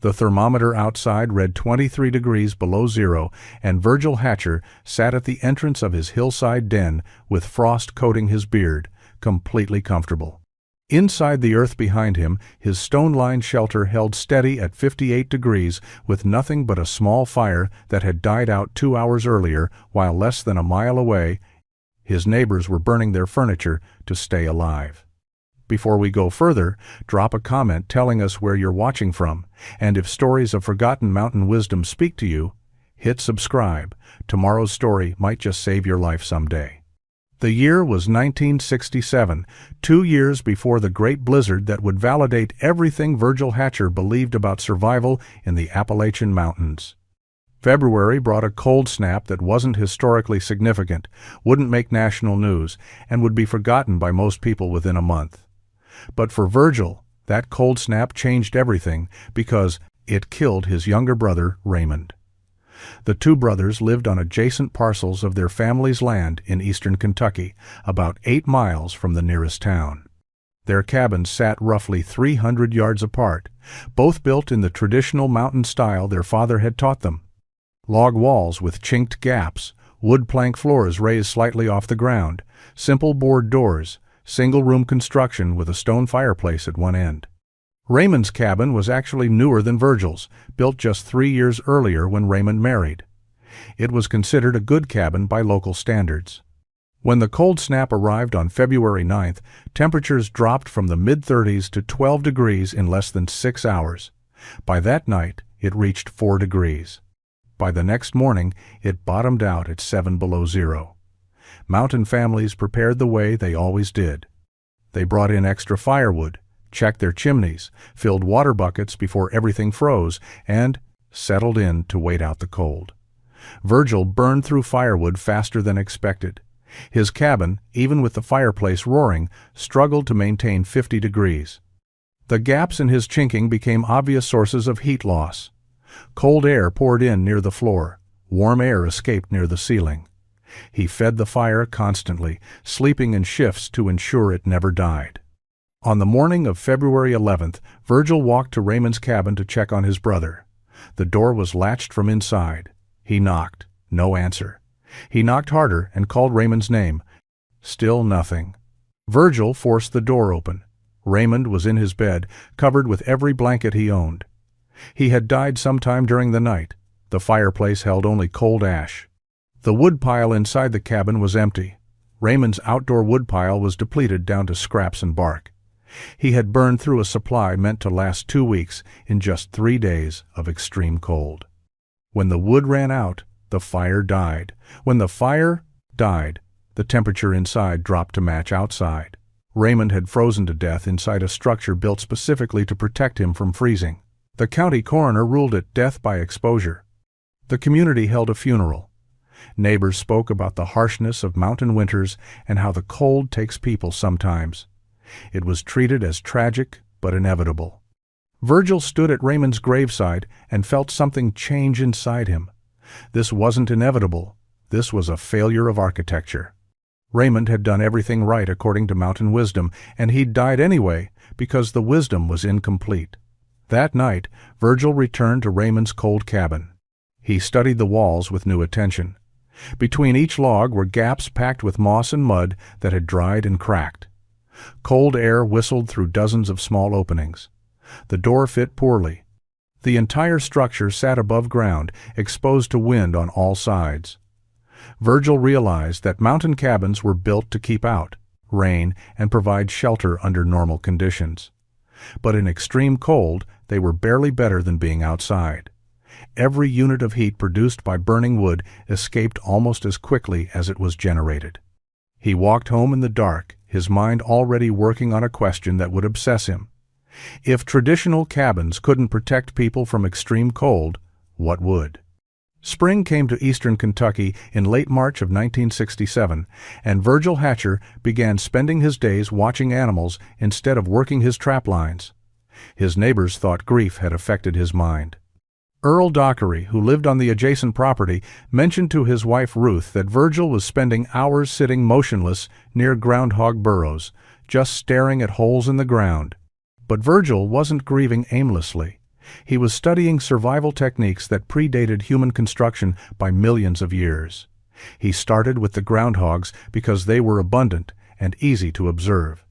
The thermometer outside read 23 degrees below zero, and Virgil Hatcher sat at the entrance of his hillside den with frost coating his beard, completely comfortable. Inside the earth behind him, his stone-lined shelter held steady at 58 degrees with nothing but a small fire that had died out 2 hours earlier, while less than a mile away, his neighbors were burning their furniture to stay alive. Before we go further, drop a comment telling us where you're watching from, and if stories of forgotten mountain wisdom speak to you, hit subscribe. Tomorrow's story might just save your life someday. The year was 1967, 2 years before the great blizzard that would validate everything Virgil Hatcher believed about survival in the Appalachian Mountains. February brought a cold snap that wasn't historically significant, wouldn't make national news, and would be forgotten by most people within a month. But for Virgil, that cold snap changed everything because it killed his younger brother, Raymond. The two brothers lived on adjacent parcels of their family's land in eastern Kentucky, about 8 miles from the nearest town. Their cabins sat roughly 300 yards apart, both built in the traditional mountain style their father had taught them. Log walls with chinked gaps, wood plank floors raised slightly off the ground, simple board doors, single-room construction with a stone fireplace at one end. Raymond's cabin was actually newer than Virgil's, built just 3 years earlier when Raymond married. It was considered a good cabin by local standards. When the cold snap arrived on February 9th, temperatures dropped from the mid-30s to 12 degrees in less than 6 hours. By that night, it reached 4 degrees. By the next morning, it bottomed out at 7 below zero. Mountain families prepared the way they always did. They brought in extra firewood, checked their chimneys, filled water buckets before everything froze, and settled in to wait out the cold. Virgil burned through firewood faster than expected. His cabin, even with the fireplace roaring, struggled to maintain 50 degrees. The gaps in his chinking became obvious sources of heat loss. Cold air poured in near the floor. Warm air escaped near the ceiling. He fed the fire constantly, sleeping in shifts to ensure it never died. On the morning of February 11th, Virgil walked to Raymond's cabin to check on his brother. The door was latched from inside. He knocked. No answer. He knocked harder and called Raymond's name. Still nothing. Virgil forced the door open. Raymond was in his bed, covered with every blanket he owned. He had died sometime during the night. The fireplace held only cold ash. The woodpile inside the cabin was empty. Raymond's outdoor woodpile was depleted down to scraps and bark. He had burned through a supply meant to last 2 weeks in just 3 days of extreme cold. When the wood ran out, the fire died. When the fire died, the temperature inside dropped to match outside. Raymond had frozen to death inside a structure built specifically to protect him from freezing. The county coroner ruled it death by exposure. The community held a funeral. Neighbors spoke about the harshness of mountain winters and how the cold takes people sometimes. It was treated as tragic but inevitable. Virgil stood at Raymond's graveside and felt something change inside him. This wasn't inevitable. This was a failure of architecture. Raymond had done everything right according to mountain wisdom, and he'd died anyway because the wisdom was incomplete. That night, Virgil returned to Raymond's cold cabin. He studied the walls with new attention. Between each log were gaps packed with moss and mud that had dried and cracked. Cold air whistled through dozens of small openings. The door fit poorly. The entire structure sat above ground, exposed to wind on all sides. Virgil realized that mountain cabins were built to keep out rain and provide shelter under normal conditions. But in extreme cold, they were barely better than being outside. Every unit of heat produced by burning wood escaped almost as quickly as it was generated. He walked home in the dark, his mind already working on a question that would obsess him. If traditional cabins couldn't protect people from extreme cold, what would? Spring came to eastern Kentucky in late March of 1967, and Virgil Hatcher began spending his days watching animals instead of working his trap lines. His neighbors thought grief had affected his mind. Earl Dockery, who lived on the adjacent property, mentioned to his wife Ruth that Virgil was spending hours sitting motionless near groundhog burrows, just staring at holes in the ground. But Virgil wasn't grieving aimlessly. He was studying survival techniques that predated human construction by millions of years. He started with the groundhogs because they were abundant and easy to observe.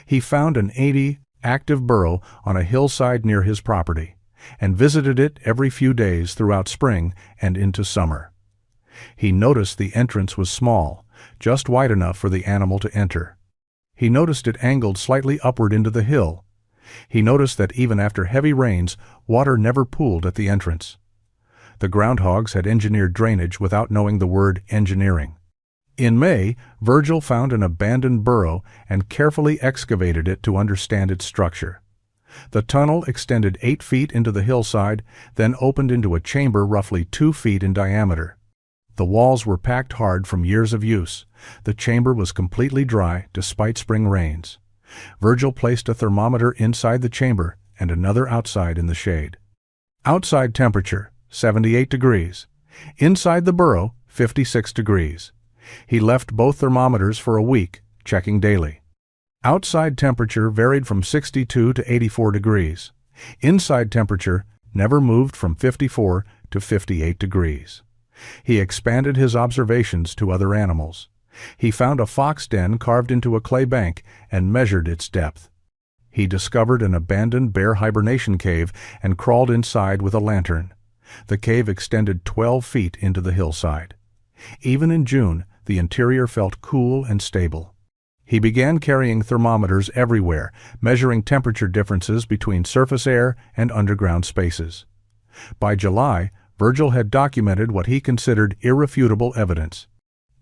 He found an 80 active burrow on a hillside near his property, and visited it every few days throughout spring and into summer. He noticed the entrance was small, just wide enough for the animal to enter. He noticed it angled slightly upward into the hill. He noticed that even after heavy rains, water never pooled at the entrance. The groundhogs had engineered drainage without knowing the word engineering. In May, Virgil found an abandoned burrow and carefully excavated it to understand its structure. The tunnel extended 8 feet into the hillside, then opened into a chamber roughly 2 feet in diameter. The walls were packed hard from years of use. The chamber was completely dry despite spring rains. Virgil placed a thermometer inside the chamber and another outside in the shade. Outside temperature, 78 degrees. Inside the burrow, 56 degrees. He left both thermometers for a week, checking daily. Outside temperature varied from 62 to 84 degrees. Inside temperature never moved from 54 to 58 degrees. He expanded his observations to other animals. He found a fox den carved into a clay bank and measured its depth. He discovered an abandoned bear hibernation cave and crawled inside with a lantern. The cave extended 12 feet into the hillside. Even in June, the interior felt cool and stable. He began carrying thermometers everywhere, measuring temperature differences between surface air and underground spaces. By July, Virgil had documented what he considered irrefutable evidence.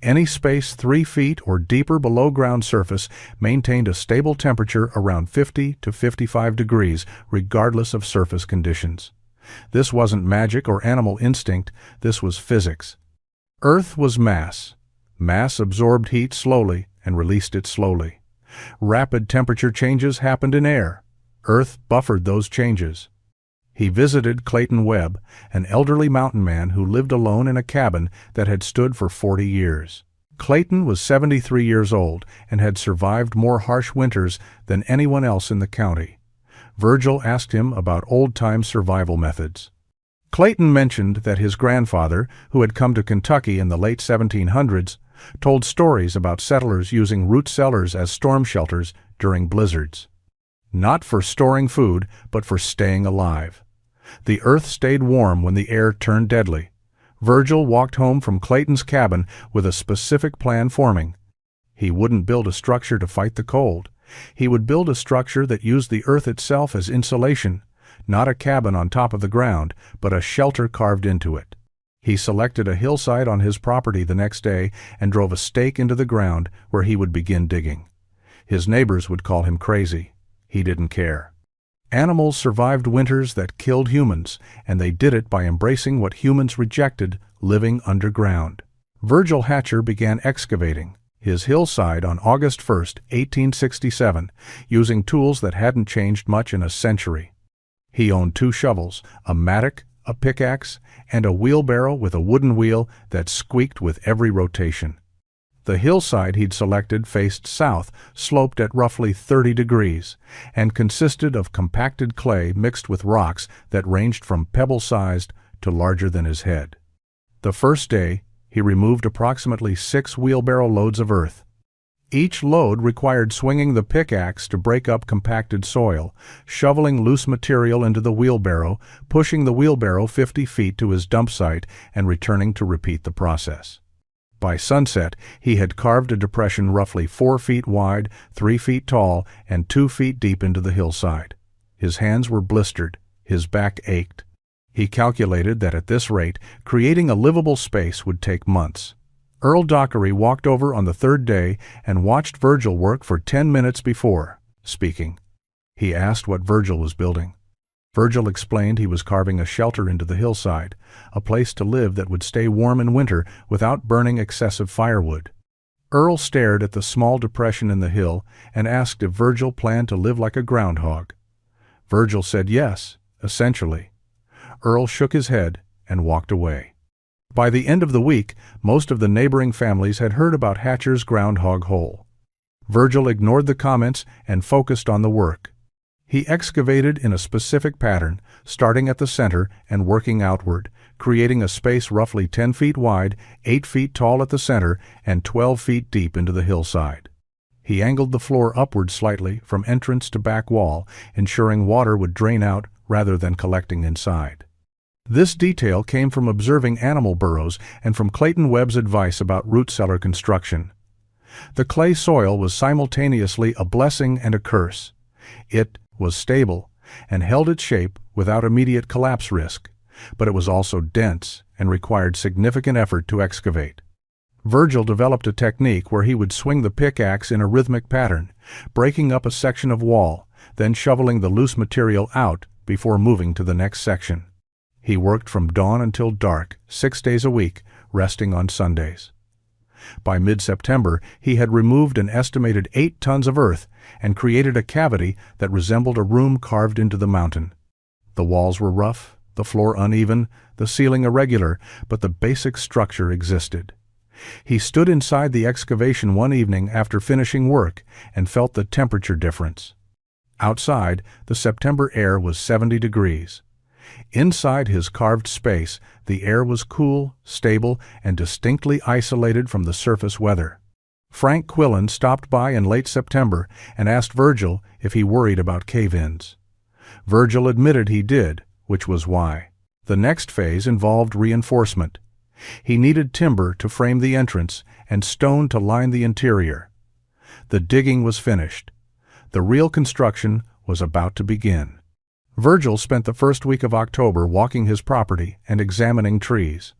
Any space 3 feet or deeper below ground surface maintained a stable temperature around 50 to 55 degrees, regardless of surface conditions. This wasn't magic or animal instinct, this was physics. Earth was mass. Mass absorbed heat slowly and released it slowly. Rapid temperature changes happened in air. Earth buffered those changes. He visited Clayton Webb, an elderly mountain man who lived alone in a cabin that had stood for 40 years. Clayton was 73 years old and had survived more harsh winters than anyone else in the county. Virgil asked him about old-time survival methods. Clayton mentioned that his grandfather, who had come to Kentucky in the late 1700s, told stories about settlers using root cellars as storm shelters during blizzards. Not for storing food, but for staying alive. The earth stayed warm when the air turned deadly. Virgil walked home from Clayton's cabin with a specific plan forming. He wouldn't build a structure to fight the cold. He would build a structure that used the earth itself as insulation, not a cabin on top of the ground, but a shelter carved into it. He selected a hillside on his property the next day and drove a stake into the ground where he would begin digging. His neighbors would call him crazy. He didn't care. Animals survived winters that killed humans, and they did it by embracing what humans rejected, living underground. Virgil Hatcher began excavating his hillside on August 1, 1867, using tools that hadn't changed much in a century. He owned 2 shovels, a mattock, a pickaxe, and a wheelbarrow with a wooden wheel that squeaked with every rotation. The hillside he'd selected faced south, sloped at roughly 30 degrees, and consisted of compacted clay mixed with rocks that ranged from pebble-sized to larger than his head. The first day, he removed approximately 6 wheelbarrow loads of earth. Each load required swinging the pickaxe to break up compacted soil, shoveling loose material into the wheelbarrow, pushing the wheelbarrow 50 feet to his dump site, and returning to repeat the process. By sunset, he had carved a depression roughly 4 feet wide, 3 feet tall, and 2 feet deep into the hillside. His hands were blistered. His back ached. He calculated that at this rate, creating a livable space would take months. Earl Dockery walked over on the 3rd day and watched Virgil work for 10 minutes before speaking. He asked what Virgil was building. Virgil explained he was carving a shelter into the hillside, a place to live that would stay warm in winter without burning excessive firewood. Earl stared at the small depression in the hill and asked if Virgil planned to live like a groundhog. Virgil said yes, essentially. Earl shook his head and walked away. By the end of the week, most of the neighboring families had heard about Hatcher's groundhog hole. Virgil ignored the comments and focused on the work. He excavated in a specific pattern, starting at the center and working outward, creating a space roughly 10 feet wide, 8 feet tall at the center, and 12 feet deep into the hillside. He angled the floor upward slightly from entrance to back wall, ensuring water would drain out rather than collecting inside. This detail came from observing animal burrows and from Clayton Webb's advice about root cellar construction. The clay soil was simultaneously a blessing and a curse. It was stable and held its shape without immediate collapse risk, but it was also dense and required significant effort to excavate. Virgil developed a technique where he would swing the pickaxe in a rhythmic pattern, breaking up a section of wall, then shoveling the loose material out before moving to the next section. He worked from dawn until dark, 6 days a week, resting on Sundays. By mid-September, he had removed an estimated 8 tons of earth and created a cavity that resembled a room carved into the mountain. The walls were rough, the floor uneven, the ceiling irregular, but the basic structure existed. He stood inside the excavation one evening after finishing work and felt the temperature difference. Outside, the September air was 70 degrees. Inside his carved space, the air was cool, stable, and distinctly isolated from the surface weather. Frank Quillen stopped by in late September and asked Virgil if he worried about cave-ins. Virgil admitted he did, which was why. The next phase involved reinforcement. He needed timber to frame the entrance and stone to line the interior. The digging was finished. The real construction was about to begin. Virgil spent the first week of October walking his property and examining trees.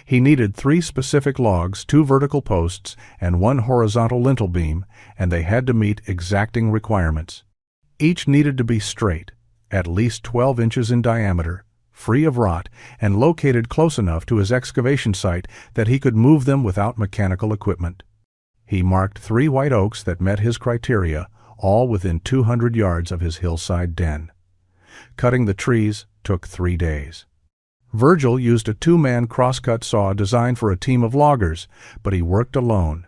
He needed 3 specific logs, 2 vertical posts, and 1 horizontal lintel beam, and they had to meet exacting requirements. Each needed to be straight, at least 12 inches in diameter, free of rot, and located close enough to his excavation site that he could move them without mechanical equipment. He marked 3 white oaks that met his criteria, all within 200 yards of his hillside den. Cutting the trees took 3 days. Virgil used a 2-man crosscut saw designed for a team of loggers, but he worked alone.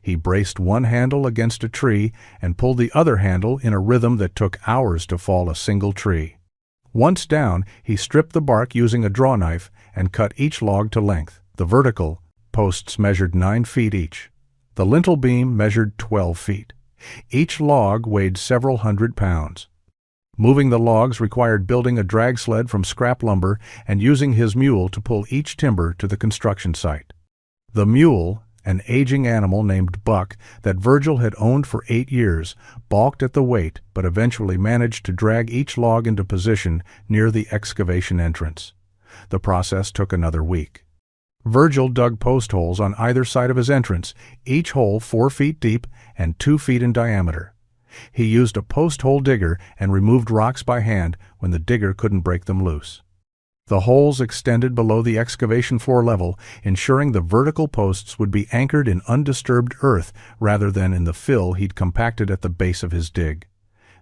He braced one handle against a tree and pulled the other handle in a rhythm that took hours to fall a single tree. Once down, he stripped the bark using a draw knife and cut each log to length. The vertical posts measured 9 feet each. The lintel beam measured 12 feet. Each log weighed several hundred pounds. Moving the logs required building a drag sled from scrap lumber and using his mule to pull each timber to the construction site. The mule, an aging animal named Buck that Virgil had owned for 8 years, balked at the weight but eventually managed to drag each log into position near the excavation entrance. The process took another week. Virgil dug post holes on either side of his entrance, each hole 4 feet deep and 2 feet in diameter. He used a post hole digger and removed rocks by hand when the digger couldn't break them loose. The holes extended below the excavation floor level, ensuring the vertical posts would be anchored in undisturbed earth rather than in the fill he'd compacted at the base of his dig.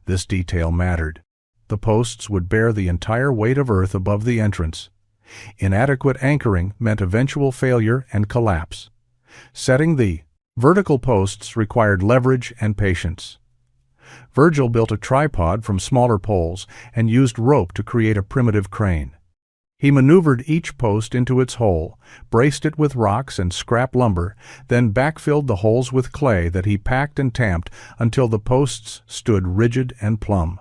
This detail mattered. The posts would bear the entire weight of earth above the entrance. Inadequate anchoring meant eventual failure and collapse. Setting the vertical posts required leverage and patience. Virgil built a tripod from smaller poles and used rope to create a primitive crane. He maneuvered each post into its hole, braced it with rocks and scrap lumber, then backfilled the holes with clay that he packed and tamped until the posts stood rigid and plumb.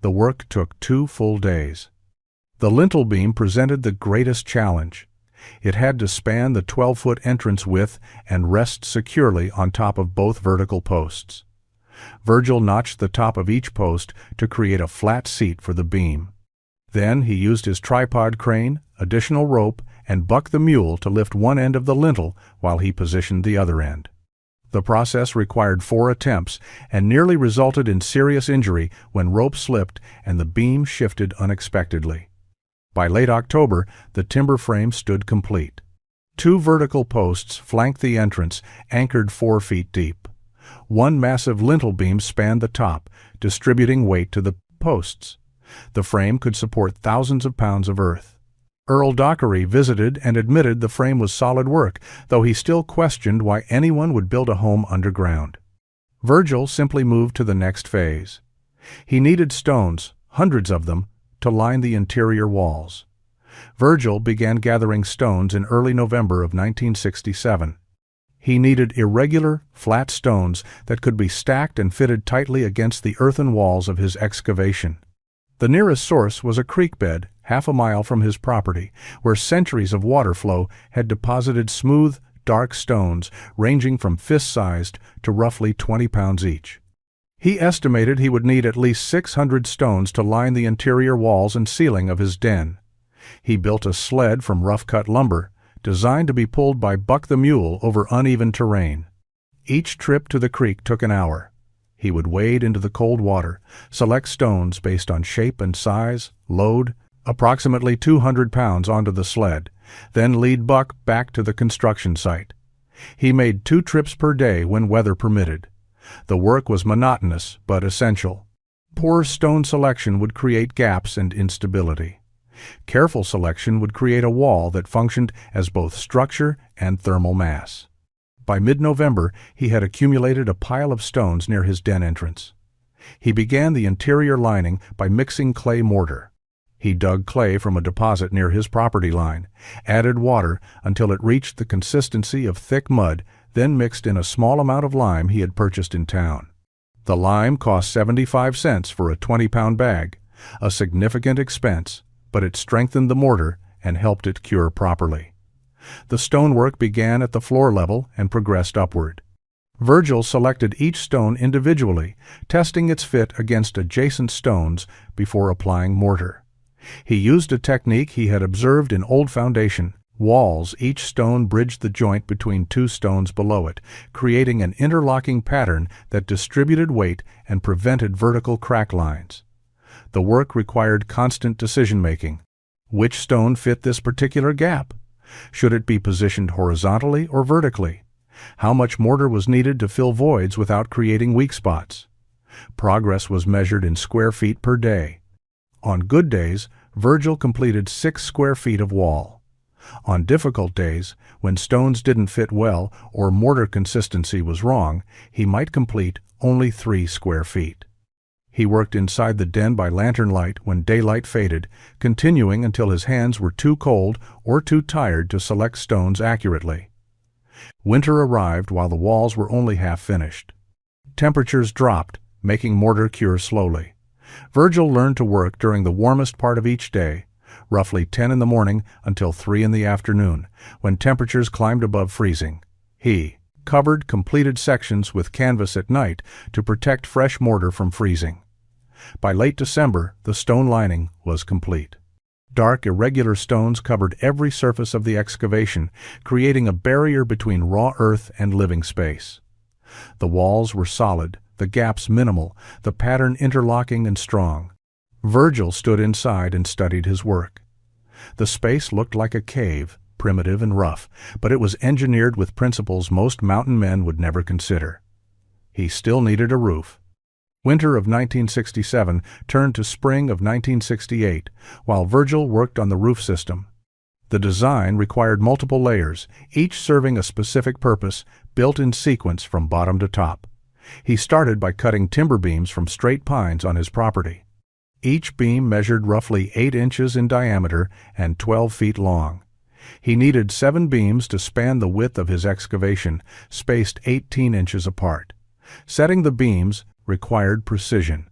The work took 2 full days. The lintel beam presented the greatest challenge. It had to span the 12-foot entrance width and rest securely on top of both vertical posts. Virgil notched the top of each post to create a flat seat for the beam. Then he used his tripod crane, additional rope, and Buck the mule to lift one end of the lintel while he positioned the other end. The process required 4 attempts and nearly resulted in serious injury when rope slipped and the beam shifted unexpectedly. By late October, the timber frame stood complete. 2 vertical posts flanked the entrance, anchored 4 feet deep. 1 massive lintel beam spanned the top, distributing weight to the posts. The frame could support thousands of pounds of earth. Earl Dockery visited and admitted the frame was solid work, though he still questioned why anyone would build a home underground. Virgil simply moved to the next phase. He needed stones, hundreds of them, to line the interior walls. Virgil began gathering stones in early November of 1967. He needed irregular, flat stones that could be stacked and fitted tightly against the earthen walls of his excavation. The nearest source was a creek bed half a mile from his property, where centuries of water flow had deposited smooth, dark stones ranging from fist-sized to roughly 20 pounds each. He estimated he would need at least 600 stones to line the interior walls and ceiling of his den. He built a sled from rough-cut lumber, designed to be pulled by Buck the mule over uneven terrain. Each trip to the creek took an hour. He would wade into the cold water, select stones based on shape and size, load, approximately 200 pounds onto the sled, then lead Buck back to the construction site. He made 2 trips per day when weather permitted. The work was monotonous but essential. Poor stone selection would create gaps and instability. Careful selection would create a wall that functioned as both structure and thermal mass. By mid-November, he had accumulated a pile of stones near his den entrance. He began the interior lining by mixing clay mortar. He dug clay from a deposit near his property line, added water until it reached the consistency of thick mud, then mixed in a small amount of lime he had purchased in town. The lime cost 75 cents for a 20-pound bag, a significant expense, but it strengthened the mortar and helped it cure properly. The stonework began at the floor level and progressed upward. Virgil selected each stone individually, testing its fit against adjacent stones before applying mortar. He used a technique he had observed in old foundation walls. Each stone bridged the joint between 2 stones below it, creating an interlocking pattern that distributed weight and prevented vertical crack lines. The work required constant decision-making. Which stone fit this particular gap? Should it be positioned horizontally or vertically? How much mortar was needed to fill voids without creating weak spots? Progress was measured in square feet per day. On good days, Virgil completed 6 square feet of wall. On difficult days, when stones didn't fit well or mortar consistency was wrong, he might complete only 3 square feet. He worked inside the den by lantern light when daylight faded, continuing until his hands were too cold or too tired to select stones accurately. Winter arrived while the walls were only half finished. Temperatures dropped, making mortar cure slowly. Virgil learned to work during the warmest part of each day, roughly 10 in the morning until 3 in the afternoon, when temperatures climbed above freezing. He covered completed sections with canvas at night to protect fresh mortar from freezing. By late December, the stone lining was complete. Dark, irregular stones covered every surface of the excavation, creating a barrier between raw earth and living space. The walls were solid, the gaps minimal, the pattern interlocking and strong. Virgil stood inside and studied his work. The space looked like a cave, primitive and rough, but it was engineered with principles most mountain men would never consider. He still needed a roof. Winter of 1967 turned to spring of 1968, while Virgil worked on the roof system. The design required multiple layers, each serving a specific purpose, built in sequence from bottom to top. He started by cutting timber beams from straight pines on his property. Each beam measured roughly 8 inches in diameter and 12 feet long. He needed 7 beams to span the width of his excavation, spaced 18 inches apart. Setting the beams required precision.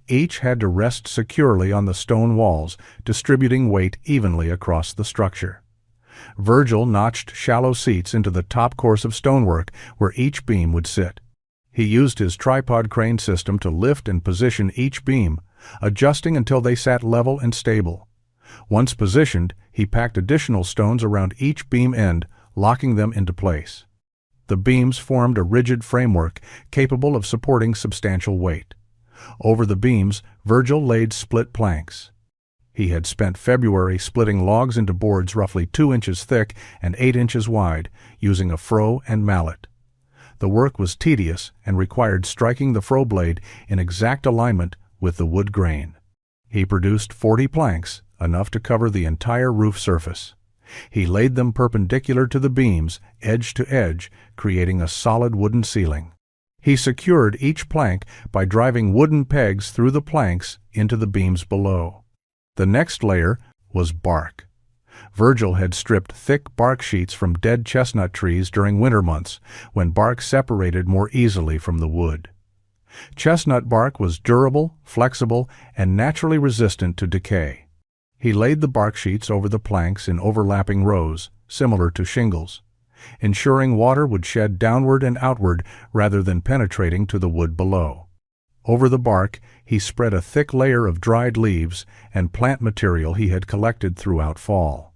Each had to rest securely on the stone walls, distributing weight evenly across the structure. Virgil notched shallow seats into the top course of stonework where each beam would sit. He used his tripod crane system to lift and position each beam, adjusting until they sat level and stable. Once positioned, he packed additional stones around each beam end, locking them into place. The beams formed a rigid framework capable of supporting substantial weight. Over the beams, Virgil laid split planks. He had spent February splitting logs into boards roughly 2 inches thick and 8 inches wide, using a froe and mallet. The work was tedious and required striking the froe blade in exact alignment with the wood grain. He produced 40 planks, enough to cover the entire roof surface. He laid them perpendicular to the beams, edge to edge, creating a solid wooden ceiling. He secured each plank by driving wooden pegs through the planks into the beams below. The next layer was bark. Virgil had stripped thick bark sheets from dead chestnut trees during winter months, when bark separated more easily from the wood. Chestnut bark was durable, flexible, and naturally resistant to decay. He laid the bark sheets over the planks in overlapping rows, similar to shingles, ensuring water would shed downward and outward rather than penetrating to the wood below. Over the bark, he spread a thick layer of dried leaves and plant material he had collected throughout fall.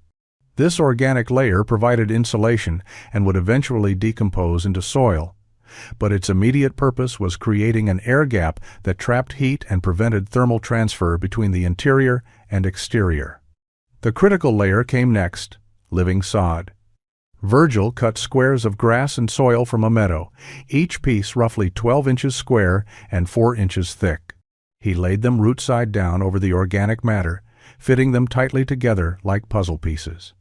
This organic layer provided insulation and would eventually decompose into soil, but its immediate purpose was creating an air gap that trapped heat and prevented thermal transfer between the interior and exterior. The critical layer came next, living sod. Virgil cut squares of grass and soil from a meadow, each piece roughly 12 inches square and 4 inches thick. He laid them root side down over the organic matter, fitting them tightly together like puzzle pieces.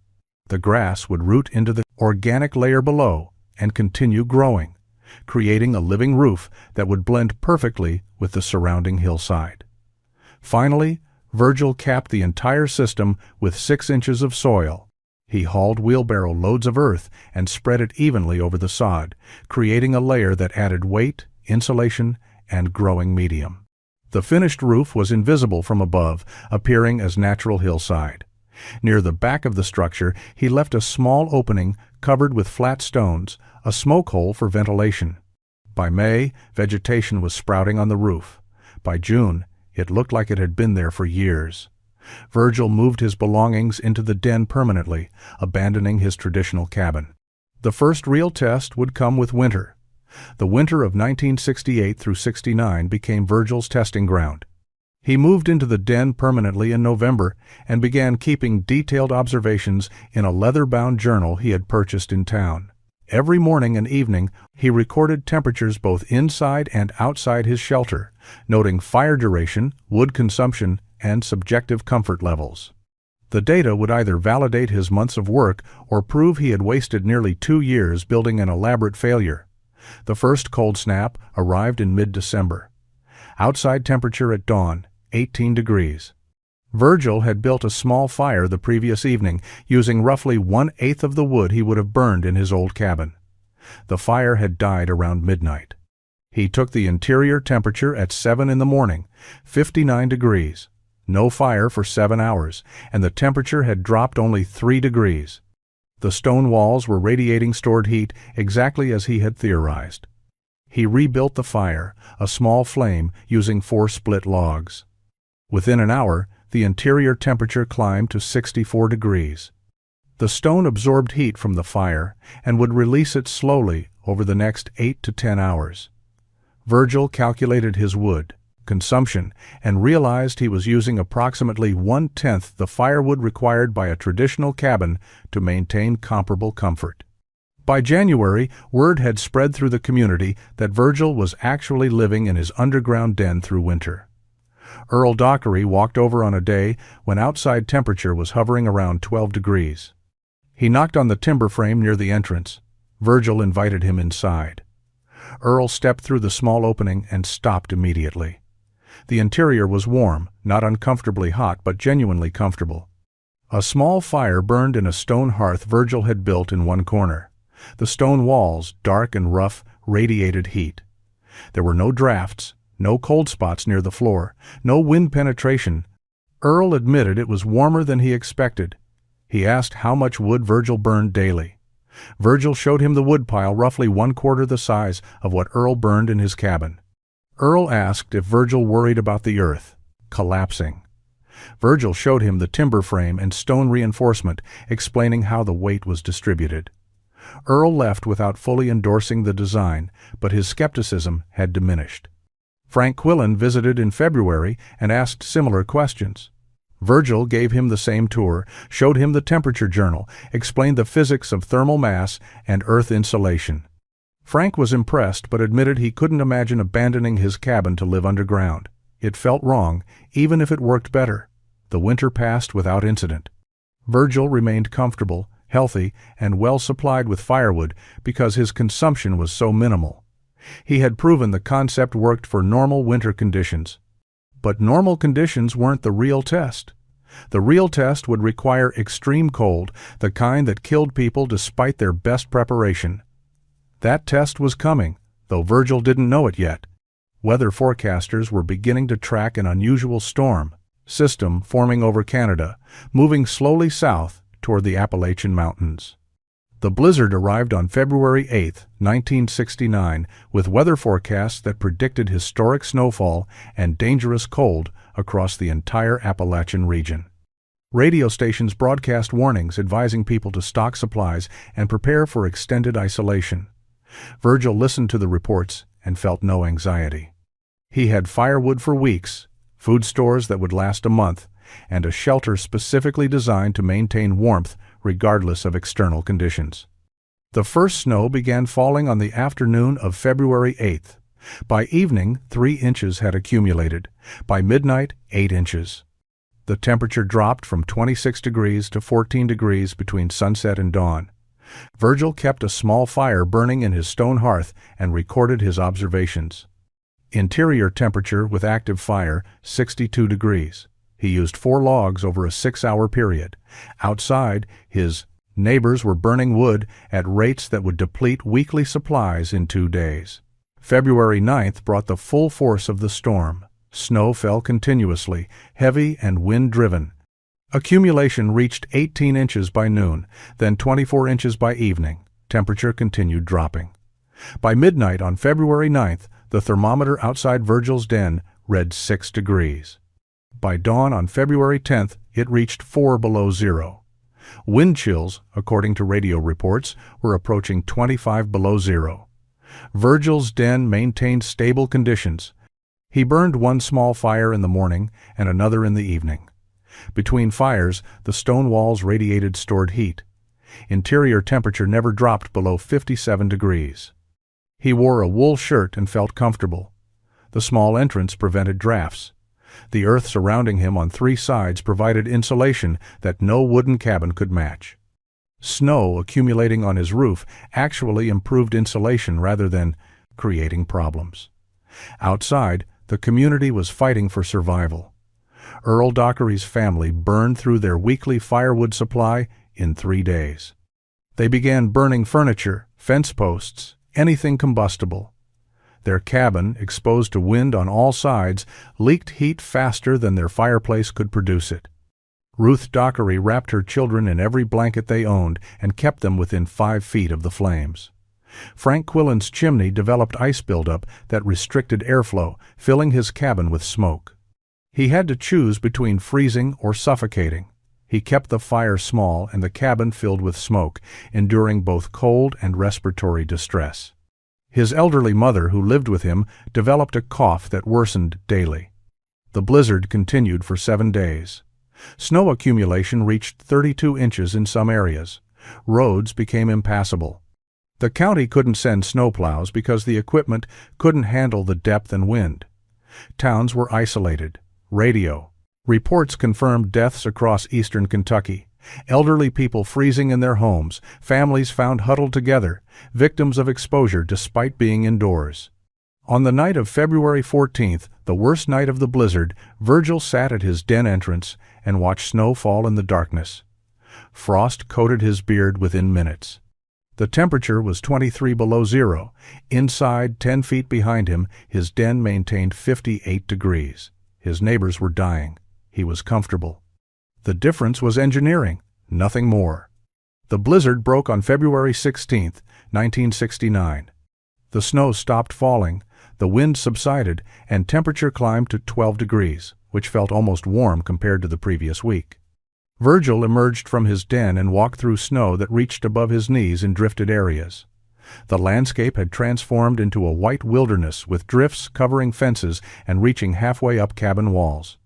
The grass would root into the organic layer below and continue growing, creating a living roof that would blend perfectly with the surrounding hillside. Finally, Virgil capped the entire system with 6 inches of soil. He hauled wheelbarrow loads of earth and spread it evenly over the sod, creating a layer that added weight, insulation, and growing medium. The finished roof was invisible from above, appearing as natural hillside. Near the back of the structure, he left a small opening covered with flat stones, a smoke hole for ventilation. By May, vegetation was sprouting on the roof. By June, it looked like it had been there for years. Virgil moved his belongings into the den permanently, abandoning his traditional cabin. The first real test would come with winter. The winter of 1968 through 69 became Virgil's testing ground. He moved into the den permanently in November and began keeping detailed observations in a leather-bound journal he had purchased in town. Every morning and evening, he recorded temperatures both inside and outside his shelter, noting fire duration, wood consumption, and subjective comfort levels. The data would either validate his months of work or prove he had wasted nearly 2 years building an elaborate failure. The first cold snap arrived in mid-December. Outside temperature at dawn, 18 degrees. Virgil had built a small fire the previous evening, using roughly 1/8 of the wood he would have burned in his old cabin. The fire had died around midnight. He took the interior temperature at 7 in the morning, 59 degrees. No fire for 7 hours, and the temperature had dropped only 3 degrees. The stone walls were radiating stored heat exactly as he had theorized. He rebuilt the fire, a small flame, using 4 split logs. Within an hour, the interior temperature climbed to 64 degrees. The stone absorbed heat from the fire and would release it slowly over the next 8 to 10 hours. Virgil calculated his wood consumption and realized he was using approximately 1/10 the firewood required by a traditional cabin to maintain comparable comfort. By January, word had spread through the community that Virgil was actually living in his underground den through winter. Earl Dockery walked over on a day when outside temperature was hovering around 12 degrees. He knocked on the timber frame near the entrance. Virgil invited him inside. Earl stepped through the small opening and stopped immediately. The interior was warm, not uncomfortably hot, but genuinely comfortable. A small fire burned in a stone hearth Virgil had built in one corner. The stone walls, dark and rough, radiated heat. There were no drafts, no cold spots near the floor, no wind penetration. Earl admitted it was warmer than he expected. He asked how much wood Virgil burned daily. Virgil showed him the woodpile roughly 1/4 the size of what Earl burned in his cabin. Earl asked if Virgil worried about the earth collapsing. Virgil showed him the timber frame and stone reinforcement, explaining how the weight was distributed. Earl left without fully endorsing the design, but his skepticism had diminished. Frank Quillen visited in February and asked similar questions. Virgil gave him the same tour, showed him the temperature journal, explained the physics of thermal mass and earth insulation. Frank was impressed but admitted he couldn't imagine abandoning his cabin to live underground. It felt wrong, even if it worked better. The winter passed without incident. Virgil remained comfortable, healthy, and well supplied with firewood because his consumption was so minimal. He had proven the concept worked for normal winter conditions. But normal conditions weren't the real test. The real test would require extreme cold, the kind that killed people despite their best preparation. That test was coming, though Virgil didn't know it yet. Weather forecasters were beginning to track an unusual storm system forming over Canada, moving slowly south toward the Appalachian Mountains. The blizzard arrived on February 8, 1969, with weather forecasts that predicted historic snowfall and dangerous cold across the entire Appalachian region. Radio stations broadcast warnings advising people to stock supplies and prepare for extended isolation. Virgil listened to the reports and felt no anxiety. He had firewood for weeks, food stores that would last a month, and a shelter specifically designed to maintain warmth regardless of external conditions. The first snow began falling on the afternoon of February 8th. By evening, 3 inches had accumulated. By midnight, 8 inches. The temperature dropped from 26 degrees to 14 degrees between sunset and dawn. Virgil kept a small fire burning in his stone hearth and recorded his observations. Interior temperature with active fire, 62 degrees. He used 4 logs over a 6-hour period. Outside, his neighbors were burning wood at rates that would deplete weekly supplies in 2 days. February 9th brought the full force of the storm. Snow fell continuously, heavy and wind-driven. Accumulation reached 18 inches by noon, then 24 inches by evening. Temperature continued dropping. By midnight on February 9th, the thermometer outside Virgil's den read 6 degrees. By dawn on February 10th, it reached 4 below zero. Wind chills, according to radio reports, were approaching 25 below zero. Virgil's den maintained stable conditions. He burned 1 small fire in the morning and another in the evening. Between fires, the stone walls radiated stored heat. Interior temperature never dropped below 57 degrees. He wore a wool shirt and felt comfortable. The small entrance prevented drafts. The earth surrounding him on 3 sides provided insulation that no wooden cabin could match. Snow accumulating on his roof actually improved insulation rather than creating problems. Outside, the community was fighting for survival. Earl Dockery's family burned through their weekly firewood supply in 3 days. They began burning furniture, fence posts, anything combustible. Their cabin, exposed to wind on all sides, leaked heat faster than their fireplace could produce it. Ruth Dockery wrapped her children in every blanket they owned and kept them within 5 feet of the flames. Frank Quillen's chimney developed ice buildup that restricted airflow, filling his cabin with smoke. He had to choose between freezing or suffocating. He kept the fire small and the cabin filled with smoke, enduring both cold and respiratory distress. His elderly mother, who lived with him, developed a cough that worsened daily. The blizzard continued for 7 days. Snow accumulation reached 32 inches in some areas. Roads became impassable. The county couldn't send snowplows because the equipment couldn't handle the depth and wind. Towns were isolated. Radio reports confirmed deaths across eastern Kentucky. Elderly people freezing in their homes, families found huddled together, victims of exposure despite being indoors. On the night of February 14th, the worst night of the blizzard, Virgil sat at his den entrance and watched snow fall in the darkness. Frost coated his beard within minutes. The temperature was 23 below zero. Inside, 10 feet behind him, his den maintained 58 degrees. His neighbors were dying. He was comfortable. The difference was engineering, nothing more. The blizzard broke on February 16, 1969. The snow stopped falling, the wind subsided, and temperature climbed to 12 degrees, which felt almost warm compared to the previous week. Virgil emerged from his den and walked through snow that reached above his knees in drifted areas. The landscape had transformed into a white wilderness with drifts covering fences and reaching halfway up cabin walls.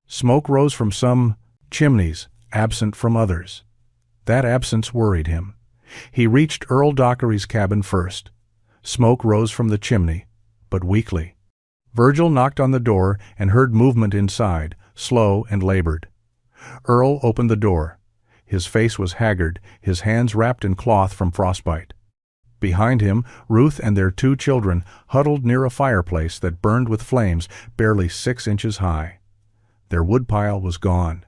Smoke rose from some chimneys, absent from others. That absence worried him. He reached Earl Dockery's cabin first. Smoke rose from the chimney, but weakly. Virgil knocked on the door and heard movement inside, slow and labored. Earl opened the door. His face was haggard, his hands wrapped in cloth from frostbite. Behind him, Ruth and their 2 children huddled near a fireplace that burned with flames barely 6 inches high. Their woodpile was gone.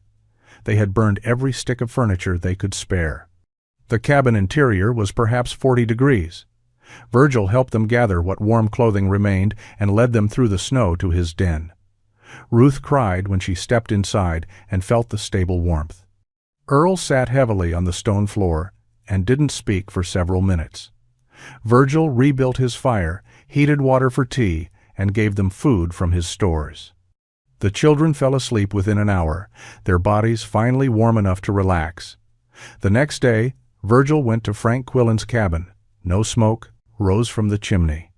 They had burned every stick of furniture they could spare. The cabin interior was perhaps 40 degrees. Virgil helped them gather what warm clothing remained and led them through the snow to his den. Ruth cried when she stepped inside and felt the stable warmth. Earl sat heavily on the stone floor and didn't speak for several minutes. Virgil rebuilt his fire, heated water for tea, and gave them food from his stores. The children fell asleep within an hour, their bodies finally warm enough to relax. The next day, Virgil went to Frank Quillen's cabin. No smoke rose from the chimney.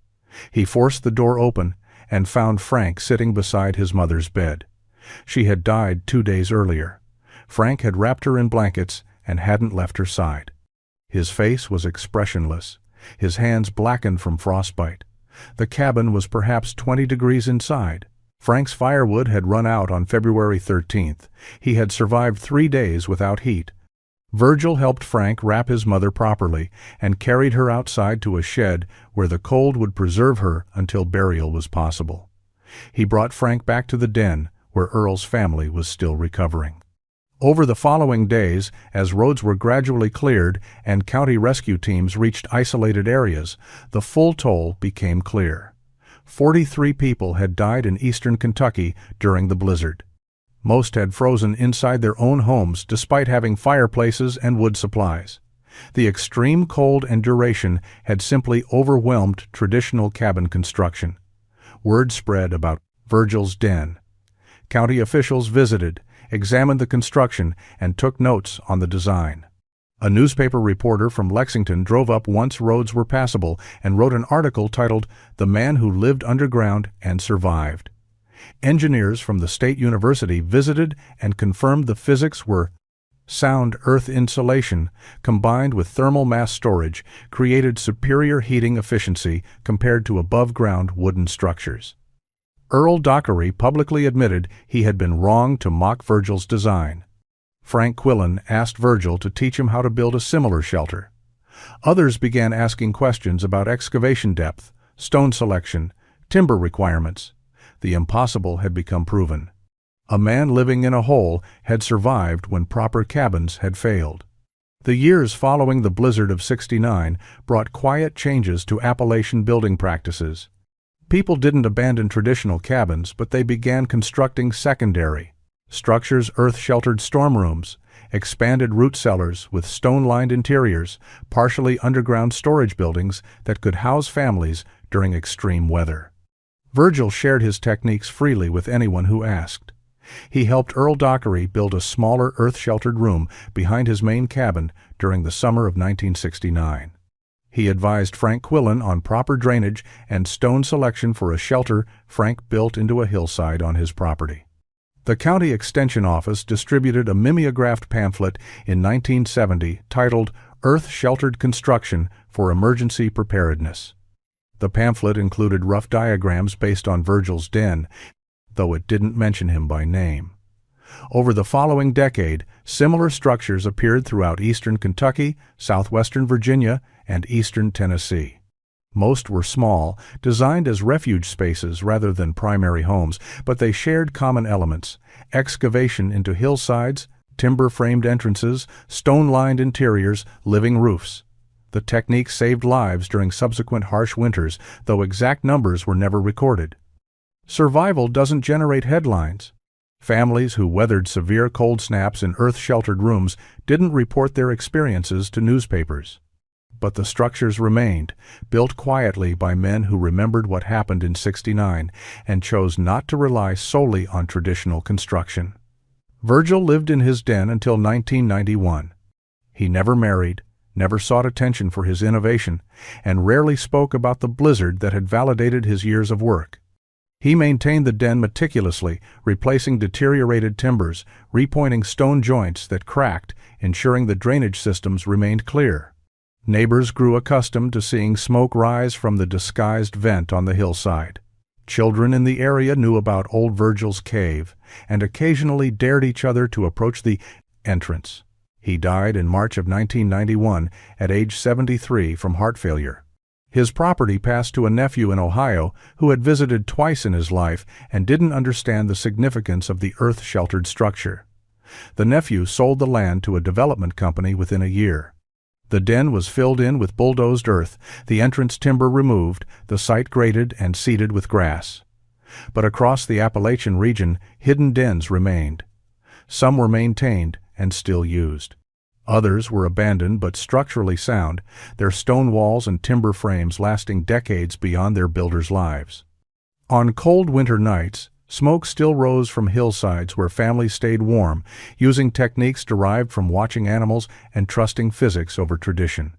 He forced the door open and found Frank sitting beside his mother's bed. She had died 2 days earlier. Frank had wrapped her in blankets and hadn't left her side. His face was expressionless, his hands blackened from frostbite. The cabin was perhaps 20 degrees inside. Frank's firewood had run out on February 13th. He had survived 3 days without heat. Virgil helped Frank wrap his mother properly and carried her outside to a shed where the cold would preserve her until burial was possible. He brought Frank back to the den where Earl's family was still recovering. Over the following days, as roads were gradually cleared and county rescue teams reached isolated areas, the full toll became clear. 43 people had died in eastern Kentucky during the blizzard. Most had frozen inside their own homes despite having fireplaces and wood supplies. The extreme cold and duration had simply overwhelmed traditional cabin construction. Word spread about Virgil's den. County officials visited, examined the construction, and took notes on the design. A newspaper reporter from Lexington drove up once roads were passable and wrote an article titled "The Man Who Lived Underground and Survived." Engineers from the State University visited and confirmed the physics were sound earth insulation combined with thermal mass storage created superior heating efficiency compared to above-ground wooden structures. Earl Dockery publicly admitted he had been wrong to mock Virgil's design. Frank Quillen asked Virgil to teach him how to build a similar shelter. Others began asking questions about excavation depth, stone selection, timber requirements. The impossible had become proven. A man living in a hole had survived when proper cabins had failed. The years following the blizzard of '69 brought quiet changes to Appalachian building practices. People didn't abandon traditional cabins, but they began constructing secondary structures, earth-sheltered storm rooms, expanded root cellars with stone-lined interiors, partially underground storage buildings that could house families during extreme weather. Virgil shared his techniques freely with anyone who asked. He helped Earl Dockery build a smaller earth-sheltered room behind his main cabin during the summer of 1969. He advised Frank Quillen on proper drainage and stone selection for a shelter Frank built into a hillside on his property. The county extension office distributed a mimeographed pamphlet in 1970 titled "Earth-Sheltered Construction for Emergency Preparedness." The pamphlet included rough diagrams based on Virgil's den, though it didn't mention him by name. Over the following decade, similar structures appeared throughout eastern Kentucky, southwestern Virginia, and eastern Tennessee. Most were small, designed as refuge spaces rather than primary homes, but they shared common elements: excavation into hillsides, timber-framed entrances, stone-lined interiors, living roofs. The technique saved lives during subsequent harsh winters, though exact numbers were never recorded. Survival doesn't generate headlines. Families who weathered severe cold snaps in earth-sheltered rooms didn't report their experiences to newspapers. But the structures remained, built quietly by men who remembered what happened in '69 and chose not to rely solely on traditional construction. Virgil lived in his den until 1991. He never married, never sought attention for his innovation, and rarely spoke about the blizzard that had validated his years of work. He maintained the den meticulously, replacing deteriorated timbers, repointing stone joints that cracked, ensuring the drainage systems remained clear. Neighbors grew accustomed to seeing smoke rise from the disguised vent on the hillside. Children in the area knew about old Virgil's cave and occasionally dared each other to approach the entrance. He died in March of 1991 at age 73 from heart failure. His property passed to a nephew in Ohio who had visited twice in his life and didn't understand the significance of the earth-sheltered structure. The nephew sold the land to a development company within a year. The den was filled in with bulldozed earth, the entrance timber removed, the site graded and seeded with grass. But across the Appalachian region, hidden dens remained. Some were maintained and still used. Others were abandoned but structurally sound, their stone walls and timber frames lasting decades beyond their builders' lives. On cold winter nights, smoke still rose from hillsides where families stayed warm, using techniques derived from watching animals and trusting physics over tradition.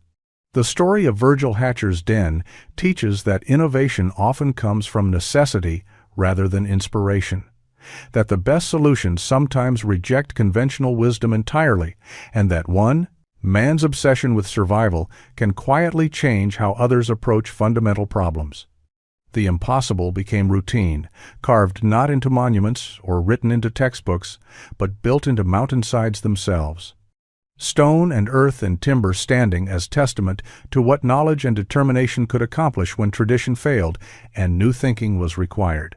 The story of Virgil Hatcher's den teaches that innovation often comes from necessity rather than inspiration, that the best solutions sometimes reject conventional wisdom entirely, and that man's obsession with survival can quietly change how others approach fundamental problems. The impossible became routine, carved not into monuments or written into textbooks, but built into mountainsides themselves. Stone and earth and timber standing as testament to what knowledge and determination could accomplish when tradition failed and new thinking was required.